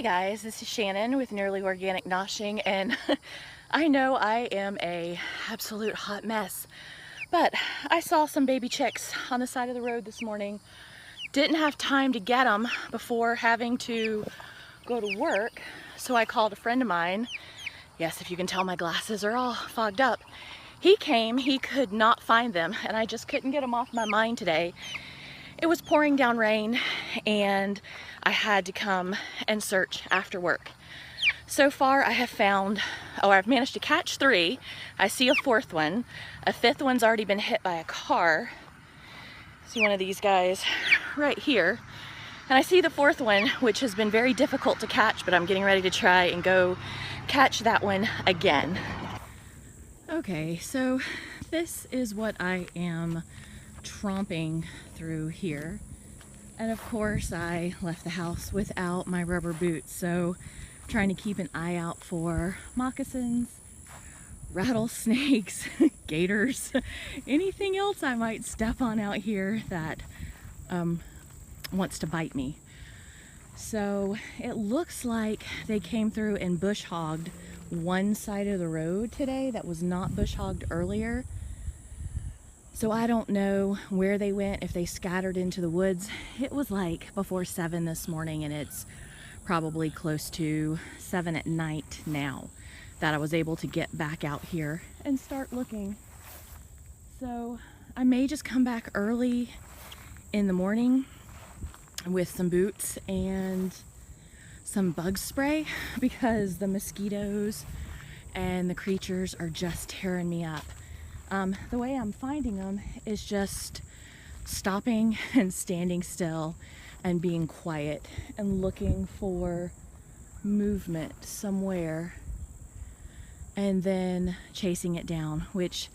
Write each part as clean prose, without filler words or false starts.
Hey guys, this is Shannon with Nearly Organic Noshing, and I know I am a absolute hot mess, but I saw some baby chicks on the side of the road this morning. Didn't have time to get them before having to go to work, so I called a friend of mine. Yes, if you can tell, my glasses are all fogged up. He came, he could not find them, and I just couldn't get them off my mind today. It was pouring down rain and I had to come and search after work. So far I have found, I've managed to catch 3. I see a 4th one. A 5th one's already been hit by a car. See one of these guys right here. And I see the 4th one, which has been very difficult to catch, but I'm getting ready to try and go catch that one again. Okay, so this is what I am tromping through here, and of course I left the house without my rubber boots, so trying to keep an eye out for moccasins, rattlesnakes, gators, anything else I might step on out here that wants to bite me. So it looks like they came through and bush hogged one side of the road today that was not bush hogged earlier. So I don't know where they went, if they scattered into the woods. It was like before 7 this morning, and it's probably close to 7 at night now that I was able to get back out here and start looking. So I may just come back early in the morning with some boots and some bug spray, because the mosquitoes and the creatures are just tearing me up. The way I'm finding them is just stopping and standing still and being quiet and looking for movement somewhere and then chasing it down, which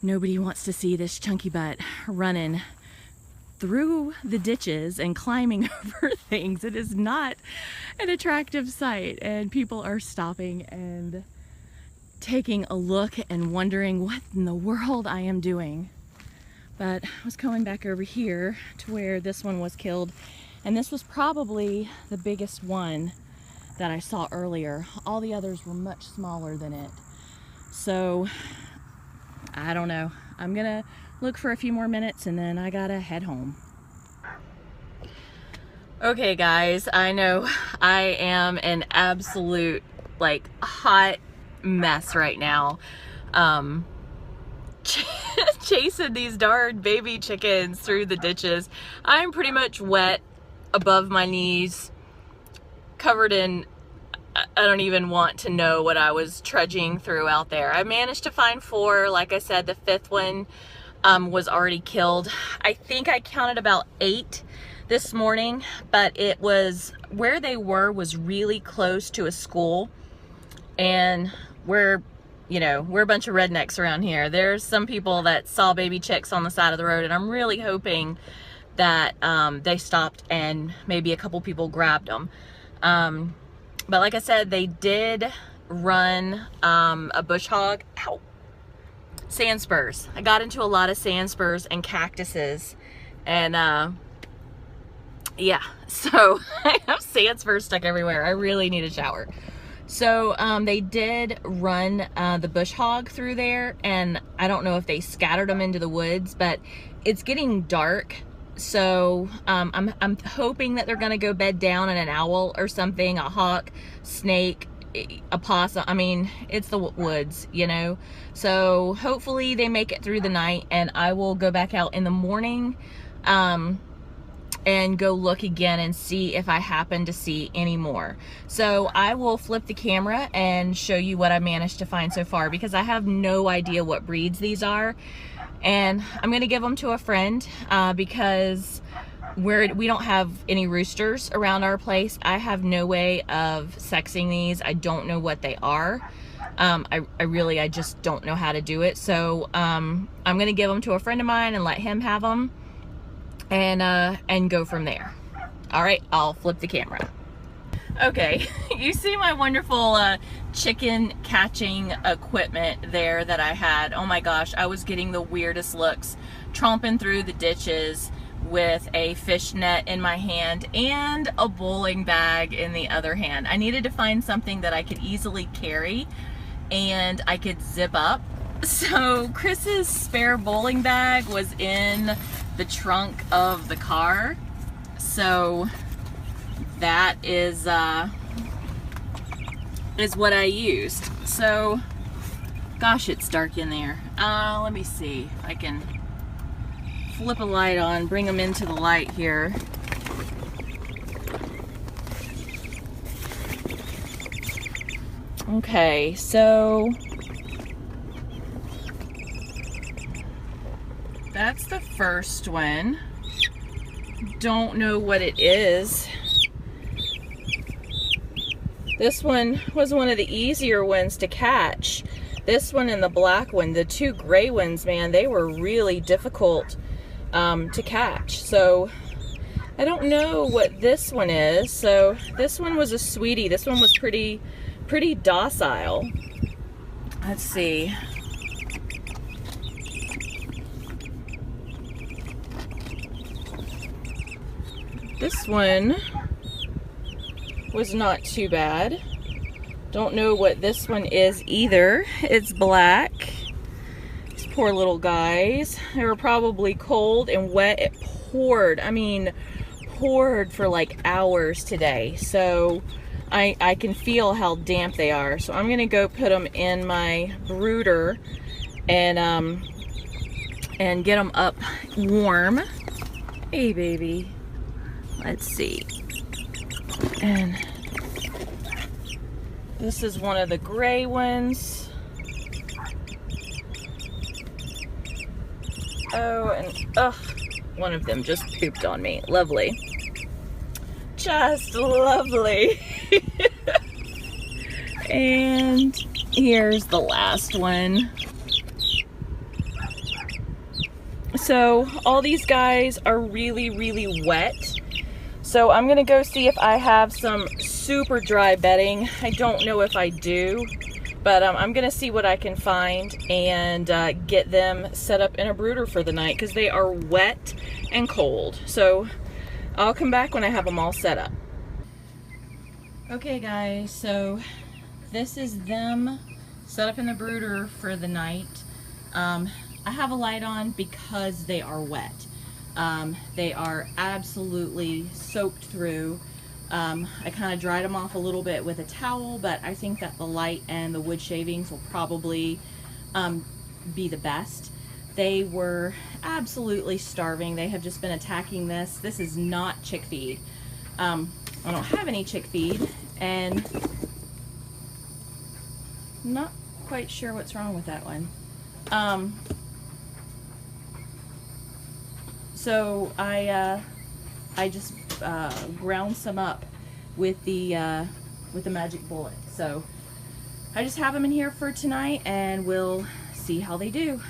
nobody wants to see this chunky butt running through the ditches and climbing over things. It is not an attractive sight, and people are stopping and taking a look and wondering what in the world I am doing. But I was coming back over here to where this one was killed, and this was probably the biggest one that I saw earlier. All the others were much smaller than it. So I don't know. I'm gonna look for a few more minutes and then I gotta head home. Okay guys, I know I am an absolute hot mess right now, chasing these darn baby chickens through the ditches. I'm pretty much wet above my knees, covered in, I don't even want to know what I was trudging through out there. I managed to find 4. Like I said, the 5th one was already killed. I think I counted about 8 this morning, but it was where they were was really close to a school, and we're a bunch of rednecks around here. There's some people that saw baby chicks on the side of the road, and I'm really hoping that they stopped and maybe a couple people grabbed them. But like I said, they did run a bush hog. Ow! Sand spurs. I got into a lot of sand spurs and cactuses, and yeah, so I have sand spurs stuck everywhere. I really need a shower. So they did run the bush hog through there, and I don't know if they scattered them into the woods, but it's getting dark. So I'm hoping that they're gonna go bed down in an owl or something, a hawk, snake, a possum. I mean, it's the woods, you know. So hopefully they make it through the night, and I will go back out in the morning and go look again and see if I happen to see any more. So I will flip the camera and show you what I managed to find so far, because I have no idea what breeds these are, and I'm gonna give them to a friend because we don't have any roosters around our place. I have no way of sexing these. I don't know what they are. I just don't know how to do it. So I'm gonna give them to a friend of mine and let him have them, and go from there. All right, I'll flip the camera. Okay, you see my wonderful chicken catching equipment there that I had. Oh my gosh, I was getting the weirdest looks, tromping through the ditches with a fish net in my hand and a bowling bag in the other hand. I needed to find something that I could easily carry and I could zip up. So Chris's spare bowling bag was in the trunk of the car. So that is what I used. So, gosh, it's dark in there. Let me see if I can flip a light on, bring them into the light here. Okay, so that's the first one. Don't know what it is. This one was one of the easier ones to catch. This one and the black one, the two gray ones, man, they were really difficult to catch. So I don't know what this one is. So this one was a sweetie. This one was pretty docile. Let's see. This one was not too bad. Don't know what this one is either. It's black. These poor little guys. They were probably cold and wet. It poured. I mean, poured for like hours today. So I can feel how damp they are. So I'm gonna go put them in my brooder and get them up warm. Hey, baby. Let's see. And this is one of the gray ones. Oh, and one of them just pooped on me. Lovely. Just lovely. And here's the last one. So all these guys are really wet. So I'm gonna go see if I have some super dry bedding. I don't know if I do, but I'm gonna see what I can find and get them set up in a brooder for the night because they are wet and cold. So I'll come back when I have them all set up. Okay guys, so this is them set up in the brooder for the night. I have a light on because they are wet. They are absolutely soaked through. I kind of dried them off a little bit with a towel, but I think that the light and the wood shavings will probably be the best. They were absolutely starving. They have just been attacking this. This is not chick feed. I don't have any chick feed, and I'm not quite sure what's wrong with that one. So I just ground some up with the magic bullet. So I just have them in here for tonight, and we'll see how they do.